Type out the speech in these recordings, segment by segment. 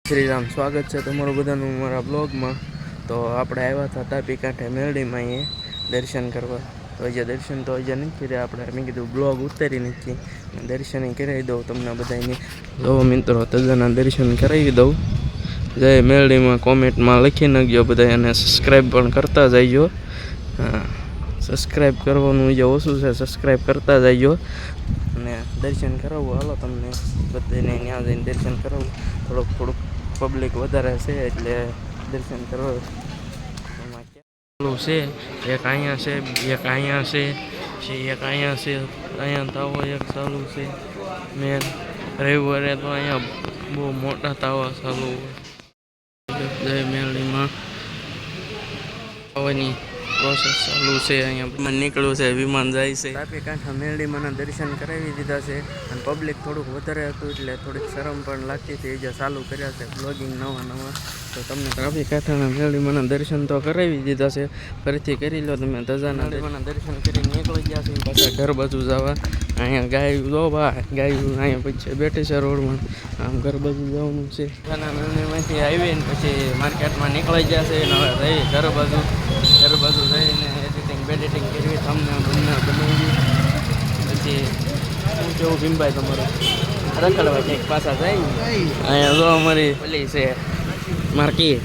શ્રીરામ, સ્વાગત છે તમારું બધાનું મારા બ્લોગમાં. તો આપણે આવ્યા હતા તાપી કાંઠે મેરડીમાં અહીંયા દર્શન કરવા. તો હજી દર્શન તો હજી નથી કર્યા આપણે. મેં કીધું બ્લોગ ઉતારી નથી, દર્શન કરાવી દઉં તમને બધાને. તો મિત્રો તજાના દર્શન કરાવી દઉં. જય મેરડીમાં કોમેન્ટમાં લખી નાખજો બધા, અને સબસ્ક્રાઈબ પણ કરતા જઈજો. હા, સબસ્ક્રાઈબ કરવાનું જે ઓછું છે, સબસ્ક્રાઈબ કરતા જઈજો. અને દર્શન કરાવવું, હાલો તમને બધાને ત્યાં જઈને દર્શન કરાવવું. થોડુંક પબ્લિક વધારે છે એટલે દર્શન કરવા ચાલુ છે. એક અહીંયા છે, એક અહીંયા છે, એક અહીંયા છે, અહીંયા તાવો એક ચાલુ છે. મેન રવિવારે તો અહીંયા બહુ મોટા તાવા ચાલુ હોય. જય મેરડીમાં આવવાની પ્રોસેસ ચાલુ છે. અહીંયા નીકળ્યું છે, વિમાન જાય છે. તાપી કાંઠા મેરડીમાંના દર્શન કરાવી દીધા છે. અને પબ્લિક થોડુંક વધારે હતું એટલે થોડીક શરમ પણ લાગતી હતી. જે ચાલુ કર્યા છે બ્લોગિંગ નવા. તો તમને તાપી કાંઠાના મેરડીમાંના દર્શન તો કરાવી દીધા છે. ફરીથી કરી લો તમે. ધજાના મેરડીમાંના દર્શન કરીને નીકળી ગયા છે પાછા ઘર બાજુ જવા. અહીંયા ગાયું દો બા, ગાયું અહીંયા પછી બેઠી છે રોડમાં. આમ ઘર બાજુ જવાનું છે. ધજાના મેરડીમાંથી આવીને પછી માર્કેટમાં નીકળી ગયા છે. અને હવે રહી ઘર બાજુ જઈને એડિટિંગ કરવી, તમને બનાવી. પછી શું કેવું ભીમભાઈ તમારું? રખડવા કંઈક પાછા જાય. અહીંયા જો અમારી પેલી છે માર્કેટ.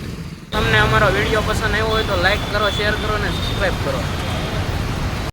તમને અમારો વિડીયો પસંદ આવ્યો હોય તો લાઈક કરો, શેર કરો અને સબસ્ક્રાઈબ કરો.